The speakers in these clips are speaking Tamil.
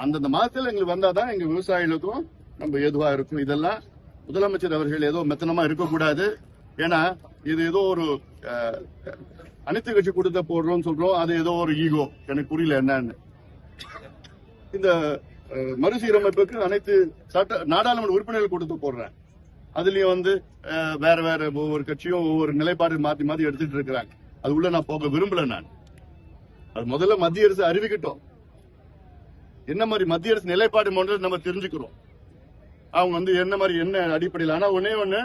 அந்தந்த மாதத்தில் எங்களுக்கு வந்தாதான் எங்க விவசாயிகளுக்கும் நம்ம ஏதுவா இருக்கும். இதெல்லாம் முதலமைச்சர் அவர்கள் ஏதோ மெத்தனமா இருக்கக்கூடாது. ஏன்னா இது ஏதோ ஒரு அனைத்து கட்சி கொடுத்த போடுறோம் சொல்றோம், அது ஏதோ ஒரு ஈகோ. எனக்கு புரியல என்னன்னு. இந்த மறுசீரமைப்புக்கு அனைத்து நாடாளுமன்ற உறுப்பினர்கள் கொடுத்து போடுறேன். அதுலயும் வேற வேற ஒவ்வொரு கட்சியும் ஒவ்வொரு நிலைப்பாடு மாத்தி மாத்தி எடுத்துட்டு இருக்கிறாங்க. அது உள்ள நான் போக விரும்பல. நான் அது முதல்ல மத்திய அரசு அறிவிக்கட்டும், என்ன மாதிரி மத்திய அரசு நிலைப்பாடு நம்ம தெரிஞ்சுக்கிறோம். அவங்க என்ன மாதிரி என்ன அடிப்படையில். ஆனா ஒண்ணு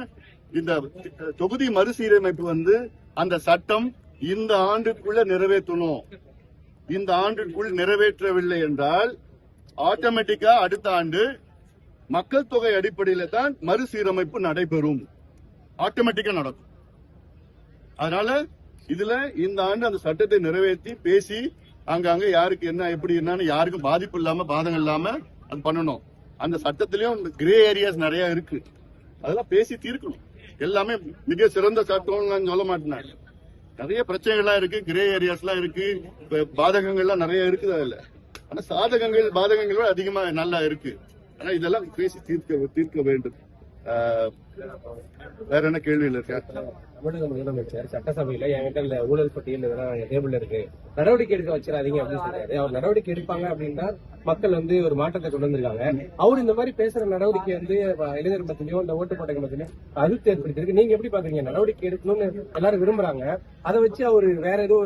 இந்த தொகுதி மறுசீரமைப்பு அந்த சட்டம் இந்த ஆண்டுக்குள்ள நிறைவேற்றணும். இந்த ஆண்டுக்குள் நிறைவேற்றவில்லை என்றால் ஆட்டோமேட்டிக்கா அடுத்த ஆண்டு மக்கள் தொகை அடிப்படையில தான் மறுசீரமைப்பு நடைபெறும். ஆட்டோமேட்டிக்கா நடக்கும். அதனால இதுல இந்த ஆண்டு அந்த சட்டத்தை நிறைவேற்றி பேசி அங்கங்க யாருக்கு என்ன எப்படி என்னன்னு யாருக்கும் பாதிப்பு இல்லாம பாதகம் இல்லாம அது பண்ணணும். அந்த சட்டத்திலயும் கிரே ஏரியாஸ் நிறைய இருக்கு, அதெல்லாம் பேசி தீர்க்கணும். எல்லாமே மிக சிறந்த சட்டம் நான் சொல்ல மாட்டேன். நிறைய பிரச்சனைகள்லாம் இருக்கு, கிரே ஏரியாஸ் எல்லாம் இருக்கு, பாதகங்கள்லாம் நிறைய இருக்குது அதுல. ஆனா பாதகங்களோட அதிகமா நல்லா இருக்கு. ஆனா இதெல்லாம் பேசி தீர்க்க வேண்டும். வேற என்ன கேள்வியில் இருக்கா? தமிழக முதலமைச்சர் சட்டசபையில என்கிட்ட ஊழல் பட்டியல் டேபிள் இருக்கு, நடவடிக்கை எடுக்க வச்சிடாதீங்க அப்படின்னு சொல்றாரு. அவர் நடவடிக்கை எடுப்பாங்க அப்படின்னா மக்கள் ஒரு மாற்றத்தை கொண்டு வந்திருக்காங்க. அவர் இந்த மாதிரி பேசுற நடவடிக்கை இளைஞர் மத்தியிலயோ இந்த ஓட்டு போட்டக மத்தியிலயோ அதிருப்தி ஏற்படுத்திருக்கு. நீங்க எப்படி பாக்குறீங்க? நடவடிக்கை எடுக்கணும்னு எல்லாரும் விரும்புறாங்க, அதை வச்சு அவர் வேற ஏதோ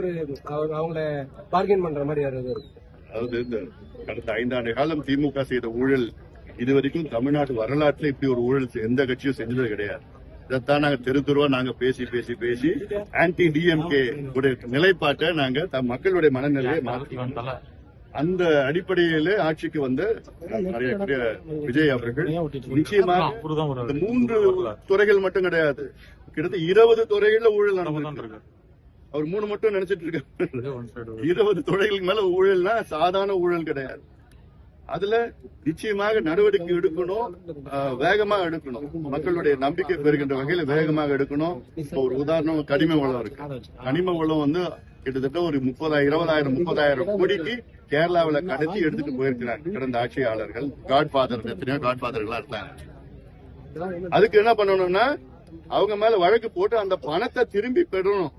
அவங்கள பார்கெயின் பண்ற மாதிரி வேற ஏதோ இருக்கு. அதாவது இந்த கடந்த 5 ஆண்டு காலம் திமுக செய்த ஊழல் இதுவரைக்கும் தமிழ்நாட்டு வரலாற்றுல இப்படி ஒரு ஊழல் எந்த கட்சியும் செஞ்சது கிடையாது. இதைத்தான் நாங்க தெருவா நாங்க பேசி ஆன்டி டிஎம்கே நிலைப்பாட்டை நாங்க மக்களுடைய மனநிலையை மாற்றி அந்த அடிப்படையில ஆட்சிக்கு நிறைய விஜய் அவர்கள் நிச்சயமாக இந்த 3 துறைகள் மட்டும் கிடையாது, கிட்டத்தட்ட 20 துறைகள்ல ஊழல் நடந்திருக்கு. அவர் 3 மட்டும் நினைச்சிட்டு இருக்காரு. 20 துறைகளுக்கு மேல ஊழல்னா சாதாரண ஊழல் கிடையாது. அதுல நிச்சயமாக நடவடிக்கை எடுக்கணும், வேகமா எடுக்கணும். மக்களுடைய நம்பிக்கை பெறுகின்ற வகையில வேகமாக எடுக்கணும். ஒரு உதாரணம் கனிம வளம் இருக்கு. கனிம வளம் கிட்டத்தட்ட ஒரு 30,000 கோடிக்கு கேரளாவில கடத்தி எடுத்துட்டு போயிருக்கிறாங்க கடந்த ஆட்சியாளர்கள். எத்தனையோ காட்ஃபாதர்களா இருக்காங்க. அதுக்கு என்ன பண்ணணும்னா அவங்க மேல வழக்கு போட்டு அந்த பணத்தை திரும்பி பெறணும்.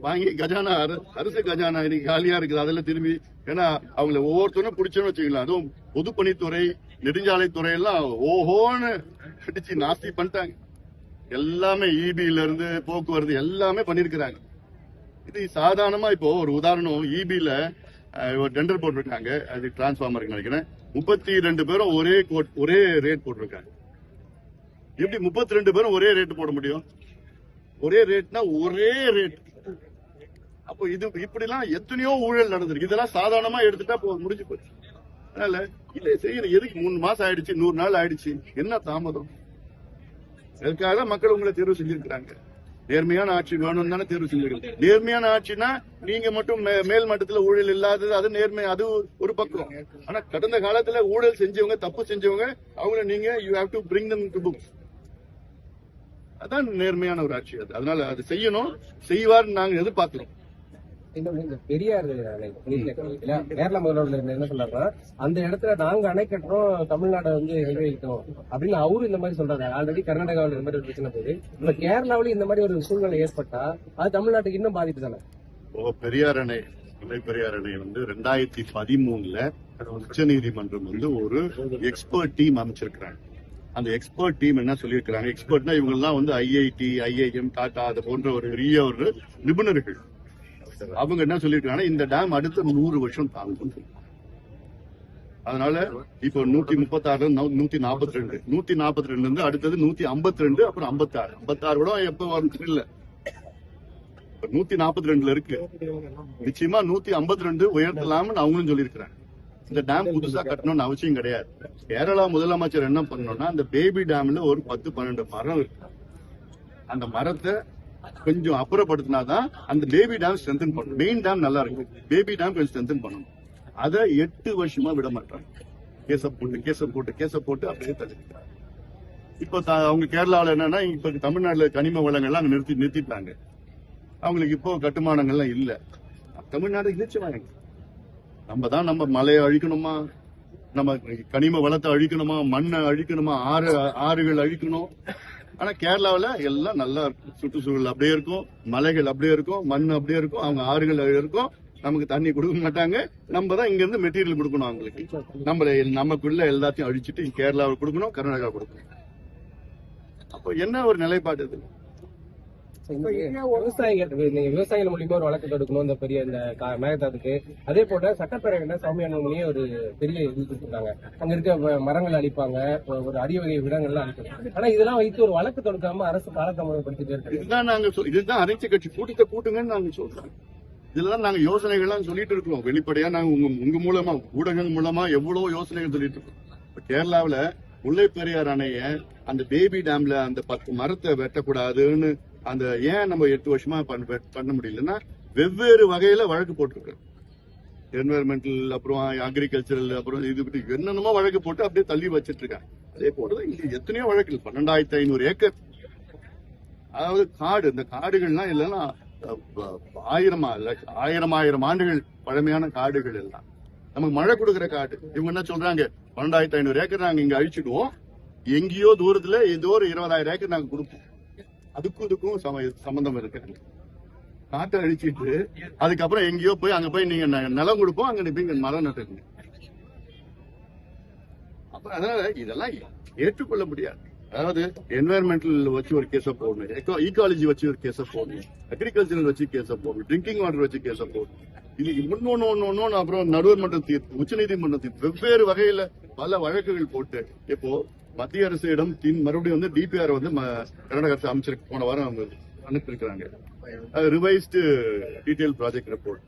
வாங்கி கஜானா அரசு கஜானா இன்னைக்கு காலியா இருக்குது, அதெல்லாம் திரும்பி. ஏன்னா அவங்களை ஒவ்வொருத்தரும் பிடிச்சோன்னு வச்சுக்கலாம். அதுவும் பொதுப்பணித்துறை நெடுஞ்சாலைத்துறை எல்லாம் ஓஹோன்னு அடிச்சு நாஸ்தி பண்ணிட்டாங்க. எல்லாமே இபில இருந்து போக்குவரத்து எல்லாமே பண்ணிருக்கிறாங்க. இது சாதாரணமா இப்போ ஒரு உதாரணம், இபில ஒரு டெண்டர் போட்டிருக்காங்க, அது டிரான்ஸ்பார்மர் நினைக்கிறேன். 32 பேரும் ஒரே ரேட் போட்டிருக்காங்க. எப்படி 32 பேரும் ஒரே ரேட் போட முடியும்? ஒரே ரேட்னா ஒரே ரேட். அப்போ இது இப்படிலாம் எத்தனையோ ஊழல் நடந்திருக்கு. இதெல்லாம் சாதாரணமா எடுத்துட்டா முடிஞ்சு போச்சு. அதனால இதை செய்யற எதுக்கு 3 மாசம் ஆயிடுச்சு, 100 நாள் ஆயிடுச்சு, என்ன தாமதம்? அதுக்காக மக்கள் உங்களை தேர்வு செஞ்சிருக்கிறாங்க. நேர்மையான ஆட்சி வேணும் தானே தேர்வு செஞ்சிருக்காங்க. நேர்மையான ஆட்சினா நீங்க மட்டும் மேல் மட்டத்துல ஊழல் இல்லாதது, அது நேர்மை, அது ஒரு பக்கம். ஆனா கடந்த காலத்துல ஊழல் செஞ்சவங்க, தப்பு செஞ்சவங்க, அவங்கள நீங்க you have to bring them to books. அதான் நேர்மையான ஒரு ஆட்சி. அது அதனால அது செய்யணும், செய்வார்னு நாங்க எதிர்பார்க்கிறோம். பெரியார் அணை கேரள முதல்வர் என்ன சொல்றாருன்னா, அந்த இடத்துல நாங்க அணை கட்டுறோம், தமிழ்நாடு நிர்வகிக்கணும் அப்படின்னு அவரு இந்த மாதிரி சொல்றாரு. ஆல்ரெடி கர்நாடகாவில் இந்த மாதிரி ஒரு பிரச்சனை போகுது. இப்ப கேரளாவில இந்த மாதிரி ஒரு சூழ்நிலை ஏற்பட்டா அது தமிழ்நாட்டுக்கு இன்னும் பாதிப்பு தானே? பெரியார் அணை, பெரியார் அணை 2013 உச்ச நீதிமன்றம் ஒரு எக்ஸ்பர்ட் டீம் அமைச்சிருக்கிறாங்க. அந்த எக்ஸ்பர்ட் டீம் என்ன சொல்லியிருக்கிறாங்க? எக்ஸ்பர்ட்னா இவங்க எல்லாம் ஐஐடி, ஐஐஎம், டாடா அது போன்ற ஒரு பெரிய ஒரு நிபுணர்கள். அவங்க என்ன சொல்லிருக்காங்க? இந்த டேம் அடுத்த 100 வருஷம் தாங்கும். அதனால இப்போ 136, 142, 142 இருந்து அடுத்தது 152, அப்புறம் 56. 56 கூட எப்ப வரும் இல்ல, 142 இருக்கு. நிச்சயமா 152 உயர்த்தலாம்னு அவங்களும் சொல்லியிருக்கிறாங்க. இந்த டேம் புதுசா கட்டணும்னு அவசியம் கிடையாது. கேரளா முதலமைச்சர் என்ன பண்ணணும்னா, அந்த பேபி டேம்ல ஒரு 10-12 மரம் இருக்கு. அந்த மரத்தை கொஞ்சம் அப்புறப்படுத்தினாதான் அந்த பேபி டேம் ஸ்ட்ரென்தன் பண்ணணும். மெயின் டேம் நல்லா இருக்கு, பேபி டேம் கொஞ்சம் ஸ்ட்ரென்தன் பண்ணணும். அதை 8 வருஷமா விட மாட்டாங்க. கேச போட்டு அப்படியே தடுக்கிறாங்க. இப்போ அவங்க கேரளாவில் என்னன்னா, இப்ப தமிழ்நாடுல கனிம வளங்கள்லாம் நிறுத்திட்டாங்க. அவங்களுக்கு இப்போ கட்டுமானங்கள்லாம் இல்ல. தமிழ்நாடு இழிச்சு வாங்க. நம்ம மலையை அழிக்கணுமா? நம்ம கனிம வளத்தை அழிக்கணுமா, மண்ணை அழிக்கணுமா, ஆறுகள் அழிக்கணும். ஆனா கேரளாவில எல்லாம் நல்லா இருக்கும். சுற்றுச்சூழல் அப்படியே இருக்கும், மலைகள் அப்படியே இருக்கும், மண் அப்படியே இருக்கும், அவங்க ஆறுகள் இருக்கும். நமக்கு தண்ணி கொடுக்க மாட்டாங்க. நம்ம தான் இங்க இருந்து மெட்டீரியல் கொடுக்கணும் அவங்களுக்கு. நமக்குள்ள எல்லாத்தையும் அழிச்சிட்டு கேரளாவுக்கு கொடுக்கணும், கர்நாடகா கொடுக்கணும். அப்போ என்ன ஒரு நிலைப்பாடு இது? விவசாயிகள் மூலியமா ஒரு வழக்கு தொடுக்கணும் இந்த பெரிய இந்த மேகதாதுக்கு. அதே போல சட்டப்பேரவையில சௌமியா மூலியம் ஒரு பெரிய இது கொடுத்துருக்காங்க. அங்க இருக்க மரங்கள் அழிப்பாங்க, ஒரு அரிய வகை விடங்கள்லாம் அழிப்பாங்க. ஆனா இதெல்லாம் வைத்து ஒரு வழக்கு தொடுக்காம அரசு காலதாமதப்படுத்திட்டு இருக்கு. இதுதான் அனைத்து கட்சி கூட்டத்தை கூட்டுங்கன்னு நாங்க சொல்றோம். இதெல்லாம் நாங்க யோசனைகள்லாம் சொல்லிட்டு இருக்கோம். வெளிப்படையா நாங்க உங்க மூலமா, ஊடகங்கள் மூலமா எவ்வளவு யோசனைகள் சொல்லிட்டு இருக்கோம். கேரளாவில முல்லை பெரியார் அணைய அந்த பேபி டேம்ல அந்த 10 மரத்தை வெட்டக்கூடாதுன்னு அந்த ஏன் நம்ம 8 வருஷமா பண்ண முடியலன்னா வெவ்வேறு வகையில வழக்கு போட்டிருக்கோம். என்வரன்மெண்டல், அப்புறம் அக்ரிகல்ச்சரல், அப்புறம் இது என்னென்னமோ வழக்கு போட்டு அப்படியே தள்ளி வச்சிட்டு இருக்காங்க. அதே போலதான் இங்க எத்தனையோ வழக்கு 12,500 ஏக்கர், அதாவது காடு. இந்த காடுகள்லாம் இல்லைன்னா ஆயிரம் ஆண்டுகள் பழமையான காடுகள் எல்லாம் நமக்கு மழை கொடுக்கிற காடு. இவங்க என்ன சொல்றாங்க, 12,500 ஏக்கர் நாங்க இங்க அழிச்சிடுவோம், எங்கேயோ தூரத்துல ஏதோ ஒரு 20,000 ஏக்கர் நாங்க கொடுப்போம். இதுக்கும் சம்பந்தம் இருக்கு. காட்டை அழிச்சிட்டு அதுக்கப்புறம் எங்கேயோ போய் அங்க போய் நீங்க நிலம் கொடுப்போம், அங்க நீங்க மரம் நட்டுங்க. அப்ப அதனால இதெல்லாம் ஏற்றுக்கொள்ள முடியாது. அதாவது என்வரன்மெண்டல் வச்சு ஒரு கேஸ போடணும், ஈகாலஜி வச்சு ஒரு கேஸ போடணும், அக்ரிகல்ச்சரல் வச்சு கேஸ போடணும், ட்ரிங்கிங் வாட்டர் வச்சு கேஸ போடணும். இது ஒன்னு அப்புறம் நடுவர் மன்றம் தீர்ப்பு, உச்சநீதிமன்றம் தீர்ப்பு, வெவ்வேறு வகையில பல வழக்குகள் போட்டு இப்போ மத்திய அரசிடம் மறுபடியும் வந்து டிபிஆர் வந்து கர்நாடக அரசு அமைச்சருக்கு போன வாரம் அவங்க அனுப்பியிருக்கிறாங்க. Revised detail project report.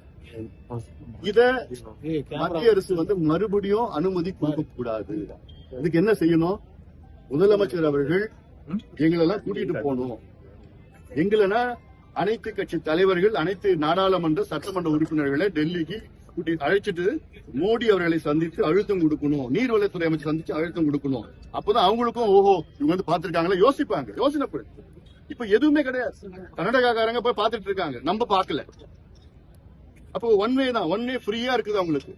இத மத்திய அரசு வந்து மறுபடியும் அனுமதி கொடுக்க கூடாது. இதுக்கு என்ன செய்யணும்? முதலமைச்சர் அவர்கள் எங்களெல்லாம் கூட்டிட்டு போகணும். எங்களனா அனைத்து கட்சி தலைவர்கள், அனைத்து நாடாளுமன்ற சட்டமன்ற உறுப்பினர்களை டெல்லிக்கு அழைச்சிட்டு மோடி அவர்களை சந்தித்து அழுத்தம் கொடுக்கணும், நீர்வளத்துறை அமைச்சர் சந்திச்சு அழுத்தம் கொடுக்கணும். அப்பதான் அவங்களுக்கும் ஓஹோ இவங்க வந்து பாத்துருக்காங்களா யோசிப்பாங்க, யோசனைப்படும். இப்ப எதுவுமே கிடையாது. கர்நாடகாக்காரங்க போய் பாத்துட்டு இருக்காங்க, நம்ம பாக்கல. அப்போ ஒன் வே தான், ஒன் வே ஃப்ரீயா இருக்குது அவங்களுக்கு.